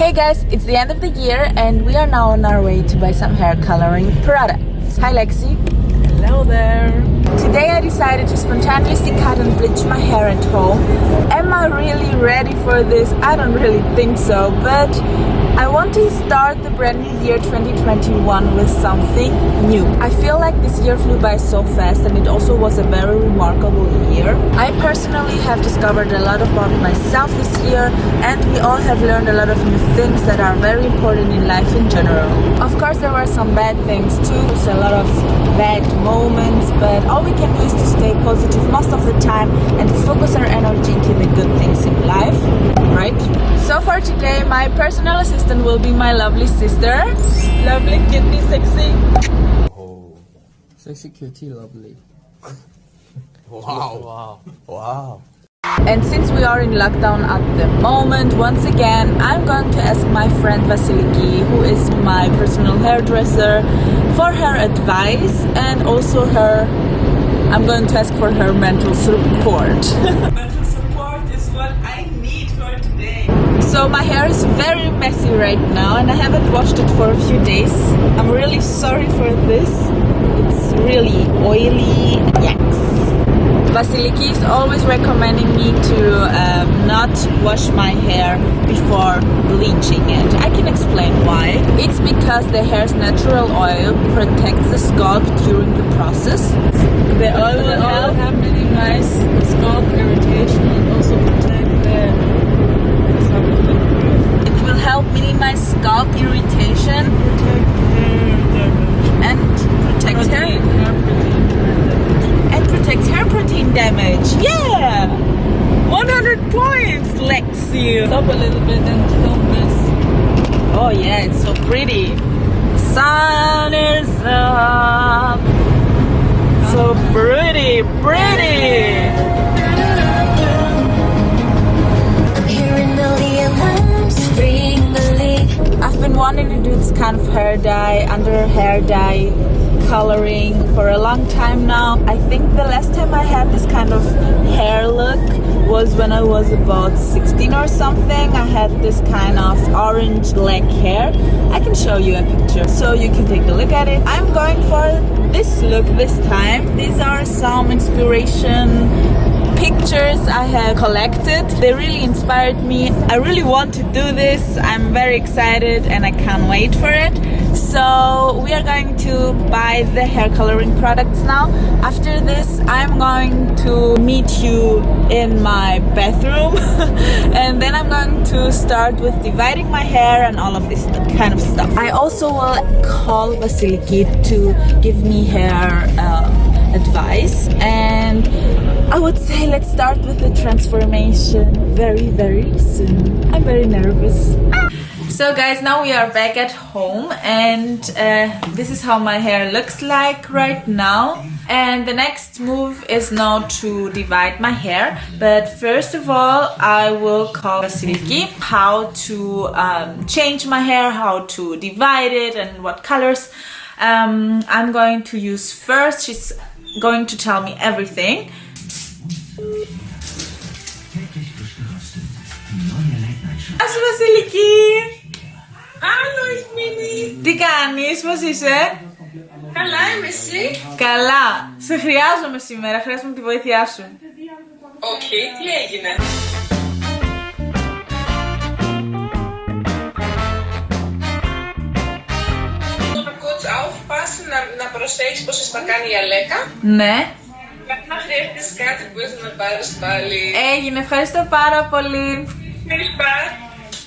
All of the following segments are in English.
Hey guys, it's the end of the year and we are now on our way to buy some hair coloring products. Hi Lexi. Hello there. Today I decided to spontaneously cut and bleach my hair at home. Am I really ready for this? I don't really think so, but I want to start the brand new year 2021 with something new. I feel like this year flew by so fast and it also was a very remarkable year. I personally have discovered a lot about myself this year and we all have learned a lot of new things that are very important in life in general. Of course there were some bad things too, there's a lot of bad moments, but all we can do is to stay positive most of the time and to focus our energy to the good things in life, right? So for today, my personal assistant will be my lovely sister. Lovely, cutie, sexy. Oh, sexy, cutie, lovely. Wow. And since we are in lockdown at the moment, once again, I'm going to ask my friend Vasiliki, who is my personal hairdresser, for her advice and also I'm going to ask for her mental support. Mental support is what I need for today. So my hair is very messy right now and I haven't washed it for a few days. I'm really sorry for this. It's really oily. Yikes. Vasiliki is always recommending me to not wash my hair before bleaching it. I can explain why. It's because the hair's natural oil protects the scalp during the process. The oil will help minimize scalp irritation and also protect it will help minimize scalp irritation and protect hair hair protein damage. Yeah! 100 points, Lexi! Stop a little bit and film this. Oh yeah, it's so pretty. Sun is up. So pretty. I've been wanting to do this kind of hair dye, under hair dye coloring for a long time now. I think the last time I had this kind of hair look was when I was about 16 or something. I had this kind of orange black hair. I can show you a picture so you can take a look at it. I'm going for this look this time. These are some inspiration pictures I have collected. They really inspired me. I really want to do this. I'm very excited and I can't wait for it. So we are going to buy the hair coloring products now. After this, I'm going to meet you in my bathroom and then I'm going to start with dividing my hair and all of this kind of stuff. I also will call Vasiliki to give me hair advice, and I would say let's start with the transformation very soon. I'm very nervous. So guys, now we are back at home and this is how my hair looks like right now. And the next move is now to divide my hair. But first of all, I will call Vasiliki how to change my hair, how to divide it and what colors I'm going to use first. She's going to tell me everything. Γεια Βασιλική! Άλλο Ισμήνη! Τι κάνεις, πώς είσαι? Καλά είμαι εσύ? Καλά! Σε χρειάζομαι σήμερα, χρειάζομαι τη βοήθειά σου. Οκ, τι έγινε? Kurz aufpassen, να προσέχεις πως θα κάνει η Αλέκα. Ναι. Αν χρειάζεσαι κάτι που μπορείς να πάρεις πάλι. Έγινε, ευχαριστώ πάρα πολύ. Ευχαριστώ.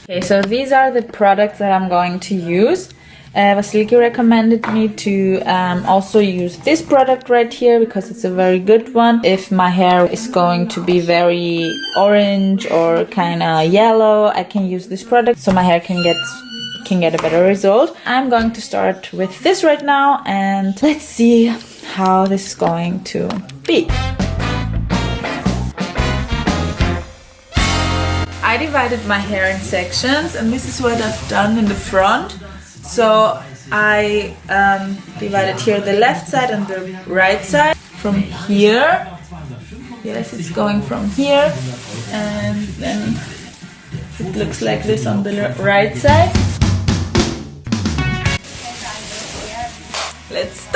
Okay, so these are the products that I'm going to use. Vasiliki recommended me to also use this product right here because it's a very good one. If my hair is going to be very orange or kind of yellow, I can use this product so my hair can get a better result. I'm going to start with this right now and let's see how this is going to be. I divided my hair in sections and this is what I've done in the front. So I divided here the left side and the right side. From here, yes, it's going from here and then It looks like this on the right side. Let's start!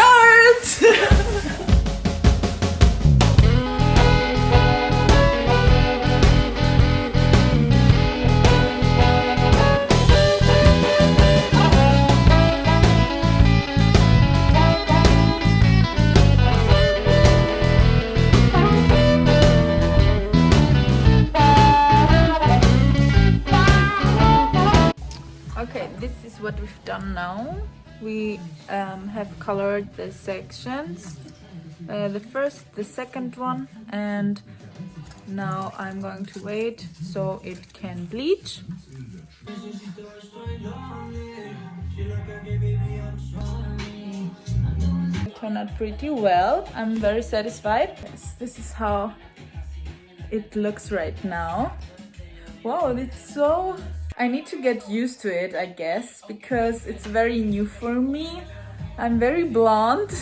Okay, this is what we've done now. We have colored the sections, the first, the second one, and now I'm going to wait so it can bleach. It turned out pretty well. I'm very satisfied. Yes, this is how it looks right now. Wow, it's so... I need to get used to it, I guess, because it's very new for me. I'm very blonde.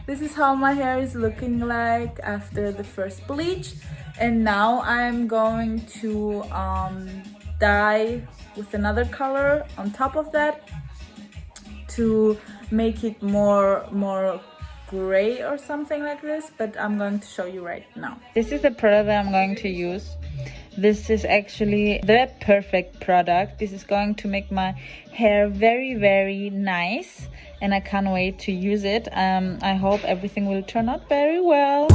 This is how my hair is looking like after the first bleach. And now I'm going to dye with another color on top of that to make it more gray or something like this, but I'm going to show you right now. This is the product that I'm going to use. This is actually the perfect product. This is going to make my hair very nice, and I can't wait to use it. I hope everything will turn out very well.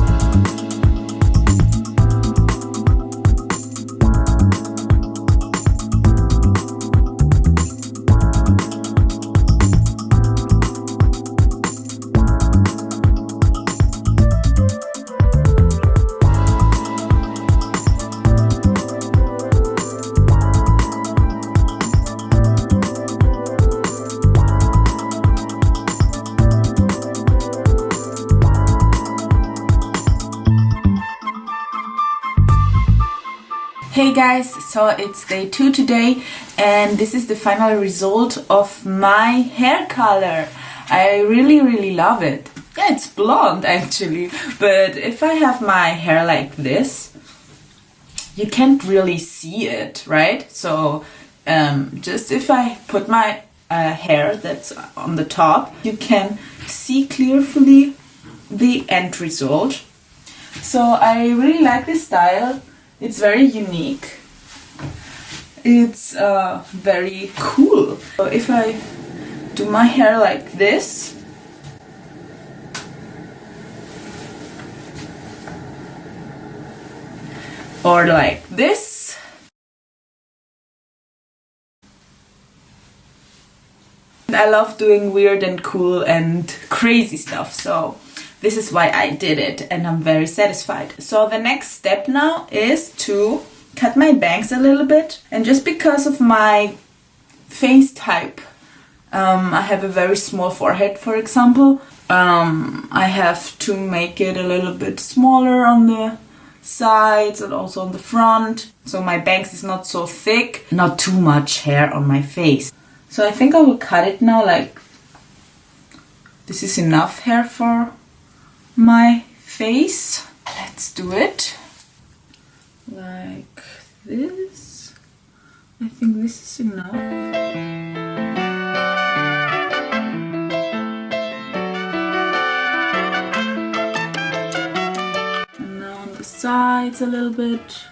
Hey guys, so it's day 2 today, and this is the final result of my hair color. I really love it. Yeah, it's blonde actually, but if I have my hair like this, you can't really see it, right? So just if I put my hair that's on the top, you can see clearly the end result. So I really like this style. It's very unique. It's very cool. So if I do my hair like this, or like this, I love doing weird and cool and crazy stuff, so this is why I did it, and I'm very satisfied. So the next step now is to cut my bangs a little bit, and just because of my face type, I have a very small forehead, for example. I have to make it a little bit smaller on the sides and also on the front, so my bangs is not so thick, not too much hair on my face. So I think I will cut it now, like this is enough hair for my face. Let's do it like this. I think this is enough. And now on the sides a little bit.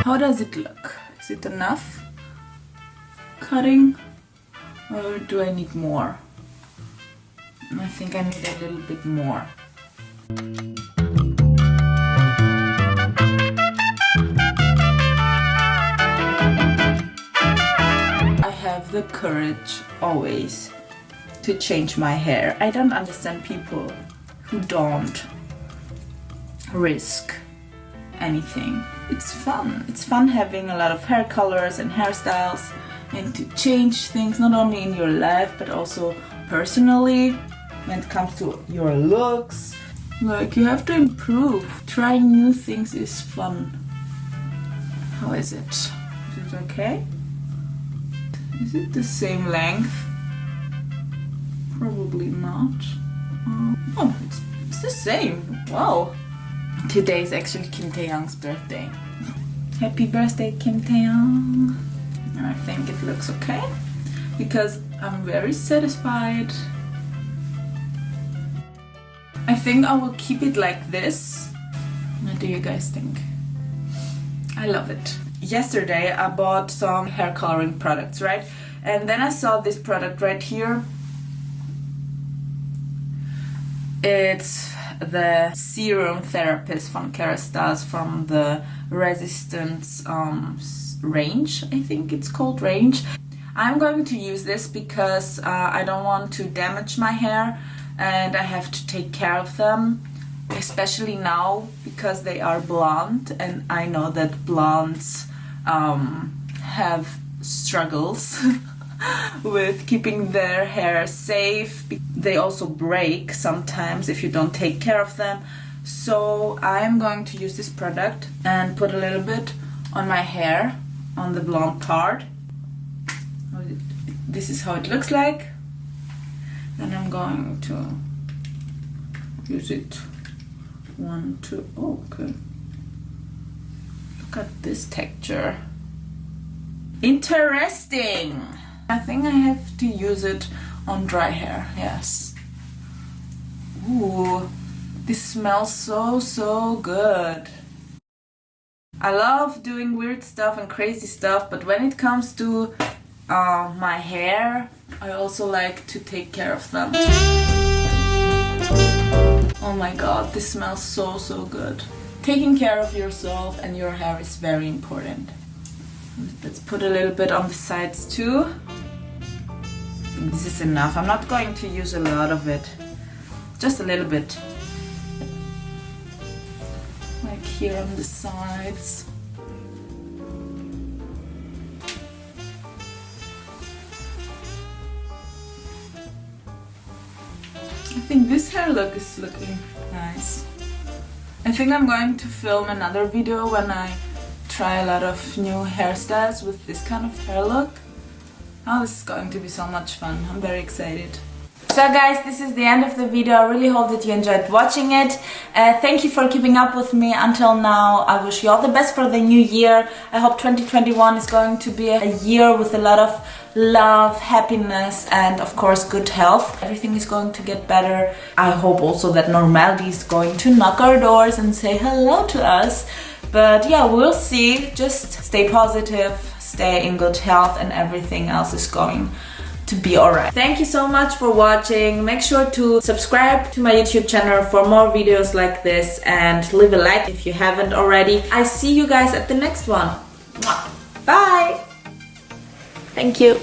How does it look? Is it enough cutting, or do I need more? I think I need a little bit more. I have the courage always to change my hair. I don't understand people who don't risk anything. It's fun. It's fun having a lot of hair colors and hairstyles, and to change things not only in your life but also personally when it comes to your looks. Like, you have to improve. Trying new things is fun. How is it? Is it okay? Is it the same length? Probably not. Oh, it's the same. Wow. Today is actually Kim Tae-young's birthday. Happy birthday, Kim Tae-young. And I think it looks okay because I'm very satisfied. I think I will keep it like this. What do you guys think? I love it. Yesterday I bought some hair coloring products, right? And then I saw this product right here. It's the Serum Therapist from Kerastase from the Resistance range. I think it's called range. I'm going to use this because I don't want to damage my hair and I have to take care of them, especially now because they are blonde, and I know that blondes have struggles with keeping their hair safe. They also break sometimes if you don't take care of them. So I'm going to use this product and put a little bit on my hair, on the blonde part. This is how it looks like. Then I'm going to use it. 1, 2, oh, okay. Look at this texture. Interesting. I think I have to use it on dry hair, yes. Ooh, this smells so good. I love doing weird stuff and crazy stuff, but when it comes to my hair, I also like to take care of them. Oh my god, this smells so good. Taking care of yourself and your hair is very important. Let's put a little bit on the sides too. This is enough. I'm not going to use a lot of it. Just a little bit. Like here on the sides. I think this hair look is looking nice. I think I'm going to film another video when I try a lot of new hairstyles with this kind of hair look. Oh, this is going to be so much fun. I'm very excited. So guys, this is the end of the video. I really hope that you enjoyed watching it. Thank you for keeping up with me until now. I wish you all the best for the new year. I hope 2021 is going to be a year with a lot of love, happiness, and of course good health. Everything is going to get better. I hope also that normality is going to knock our doors and say hello to us. But yeah, we'll see. Just stay positive, stay in good health, and everything else is going to be alright. Thank you so much for watching. Make sure to subscribe to my YouTube channel for more videos like this and leave a like if you haven't already. I see you guys at the next one. Bye! Thank you.